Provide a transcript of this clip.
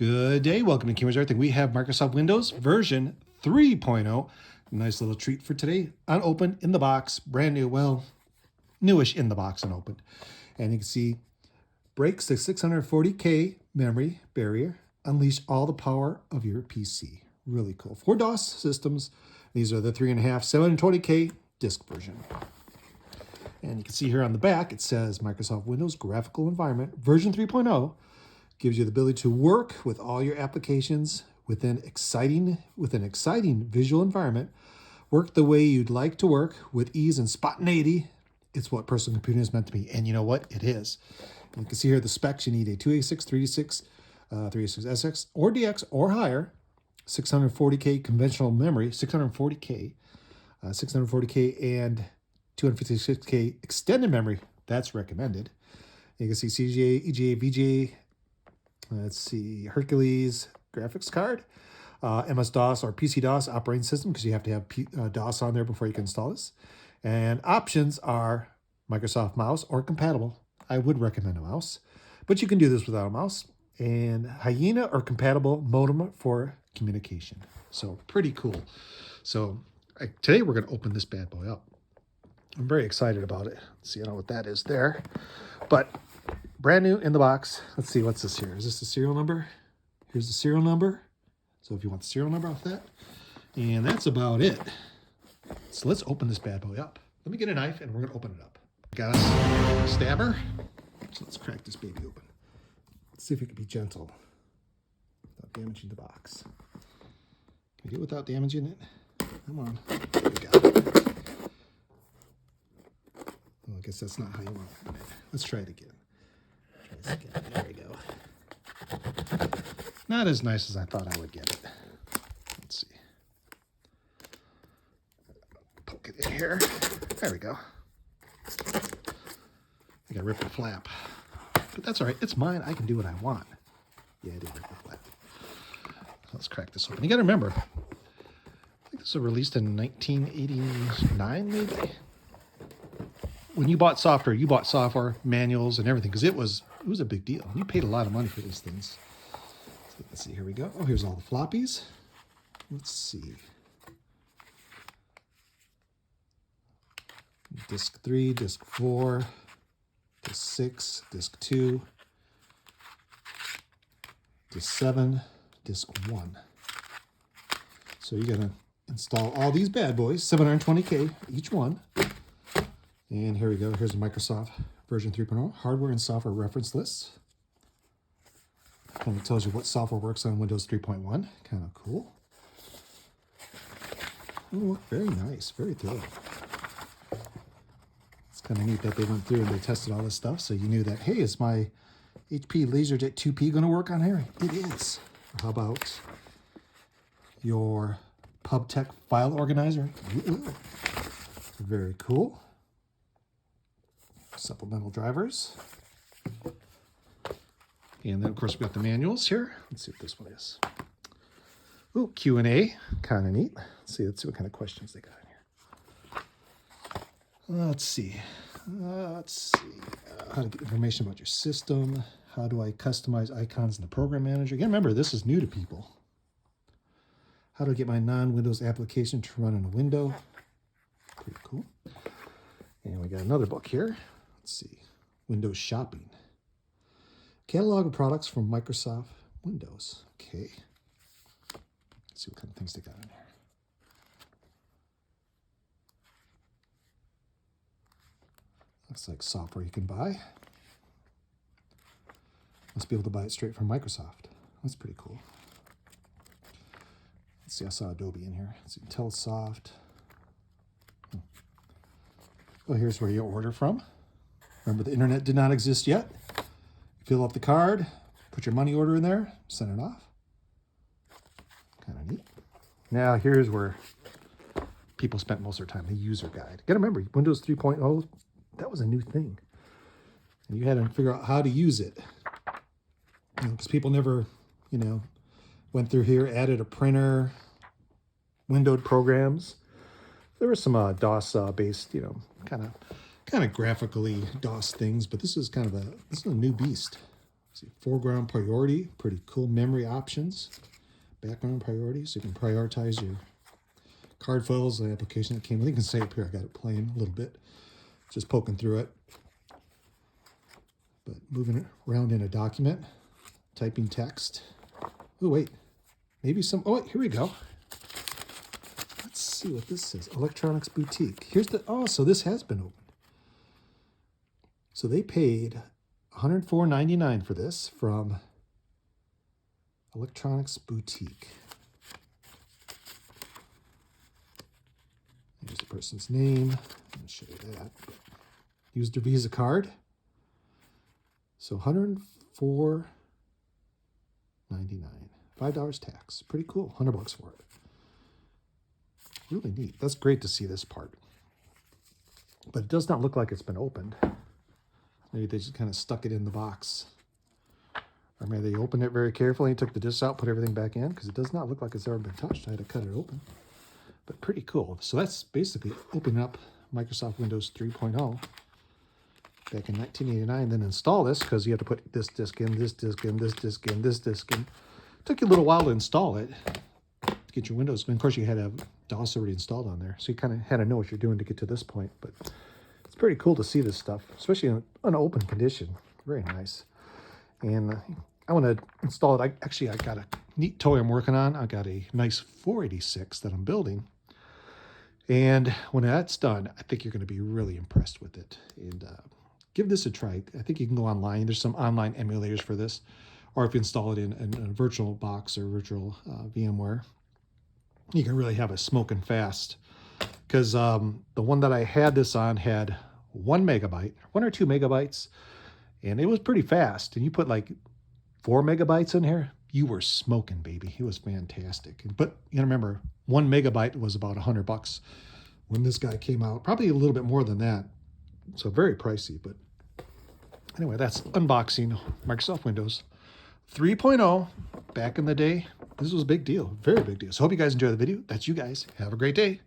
Good day. Welcome to Kimmer's Everything. We have Microsoft Windows version 3.0. Nice little treat for today. Unopened in the box, brand new, well, newish in the box unopened. And you can see breaks the 640K memory barrier. Unleash all the power of your PC. Really cool. For DOS systems, these are the 3.5 720K disk version. And you can see here on the back, it says Microsoft Windows Graphical Environment version 3.0. Gives you the ability to work with all your applications with an exciting visual environment. Work the way you'd like to work with ease and spontaneity. It's what personal computing is meant to be. And you know what? It is. And you can see here the specs. You need a 286, 386, 386SX, or DX, or higher. 640K conventional memory, 640K, 640K, and 256K extended memory. That's recommended. You can see CGA, EGA, VGA. Let's see, Hercules graphics card, MS-DOS or PC-DOS operating system, because you have to have DOS on there before you can install this. And options are Microsoft mouse or compatible. I would recommend a mouse, but you can do this without a mouse. And Hyena or compatible modem for communication. So pretty cool. So today we're going to open this bad boy up. I'm very excited about it. Let's see, I don't know what that is there, but brand new in the box. Let's see, what's this here? Is this the serial number? Here's the serial number. So if you want the serial number off that. And that's about it. So let's open this bad boy up. Let me get a knife and we're going to open it up. Got a stabber. So let's crack this baby open. Let's see if we can be gentle without damaging the box. Can we do it without damaging it? Come on. There we go. Well, I guess that's not how you want to open it. Let's try it again. There we go. Not as nice as I thought I would get it. Let's see. Poke it in here. There we go. I gotta rip the flap. But that's all right. It's mine. I can do what I want. Yeah, I did rip the flap. Let's crack this open. You gotta remember, I think this was released in 1989, maybe? When you bought software, manuals, and everything, because it was a big deal. You paid a lot of money for these things. So let's see, here we go. Oh, here's all the floppies. Let's see. Disk 3, disk 4, disk 6, disk 2, disk 7, disk 1. So you're going to install all these bad boys, 720K each one. And here we go. Here's Microsoft version 3.0, hardware and software reference lists. Kind of tells you what software works on Windows 3.1. Kind of cool. Oh, very nice. Very thorough. It's kind of neat that they went through and they tested all this stuff, so you knew that, hey, is my HP LaserJet 2P going to work on here? It is. How about your PubTech file organizer? Ooh. Very cool. Supplemental drivers. And then, of course, we got the manuals here. Let's see what this one is. Ooh, Q&A. Kind of neat. Let's see what kind of questions they got in here. Let's see. How to get information about your system. How do I customize icons in the program manager? Again, remember, this is new to people. How do I get my non-Windows application to run in a window? Pretty cool. And we got another book here. Let's see, Windows Shopping. Catalog of products from Microsoft Windows. Okay. Let's see what kind of things they got in here. Looks like software you can buy. Must be able to buy it straight from Microsoft. That's pretty cool. Let's see, I saw Adobe in here. Let's see, Telesoft. Oh, here's where you order from. Remember, the internet did not exist yet. Fill up the card, put your money order in there, send it off. Kind of neat. Now, here's where people spent most of their time, the user guide. You gotta remember, Windows 3.0, that was a new thing. And you had to figure out how to use it. Because people never, went through here, added a printer, windowed programs. There were some DOS-based, kind of graphically DOS things, but this is a new beast. See, foreground priority, pretty cool memory options. Background priority, so you can prioritize your card files, the application that came with it. You can say up here, I got it playing a little bit, just poking through it. But moving it around in a document, typing text. Oh, wait, maybe some, oh, wait, here we go. Let's see what this says, Electronics Boutique. Here's the, oh, so this has been opened. So they paid $104.99 for this from Electronics Boutique. Here's the person's name. I'll show you that. Used their Visa card. So $104.99. $5 tax. Pretty cool. $100 for it. Really neat. That's great to see this part. But it does not look like it's been opened. Maybe they just kind of stuck it in the box. Or maybe they opened it very carefully and took the disc out, put everything back in, because it does not look like it's ever been touched. I had to cut it open. But pretty cool. So that's basically opening up Microsoft Windows 3.0 back in 1989. Then install this, because you have to put this disk in, this disk in, this disk in, this disk in. It took you a little while to install it, to get your Windows. And of course, you had to have DOS already installed on there. So you kind of had to know what you're doing to get to this point. But it's pretty cool to see this stuff, especially in an open condition. Very nice. And I want to install it. I got a neat toy I'm working on. I got a nice 486 that I'm building. And when that's done, I think you're going to be really impressed with it. And give this a try. I think you can go online. There's some online emulators for this. Or if you install it in a virtual box or virtual VMware, you can really have it smoking fast. Because the one that I had this on had 1 megabyte, 1 or 2 megabytes, and it was pretty fast. And you put like 4 megabytes in here, you were smoking, baby. It was fantastic. But you gotta remember, 1 megabyte was about $100 when this guy came out. Probably a little bit more than that. So very pricey. But anyway, that's unboxing Microsoft Windows 3.0. Back in the day, this was a big deal, very big deal. So hope you guys enjoy the video. That's you guys. Have a great day.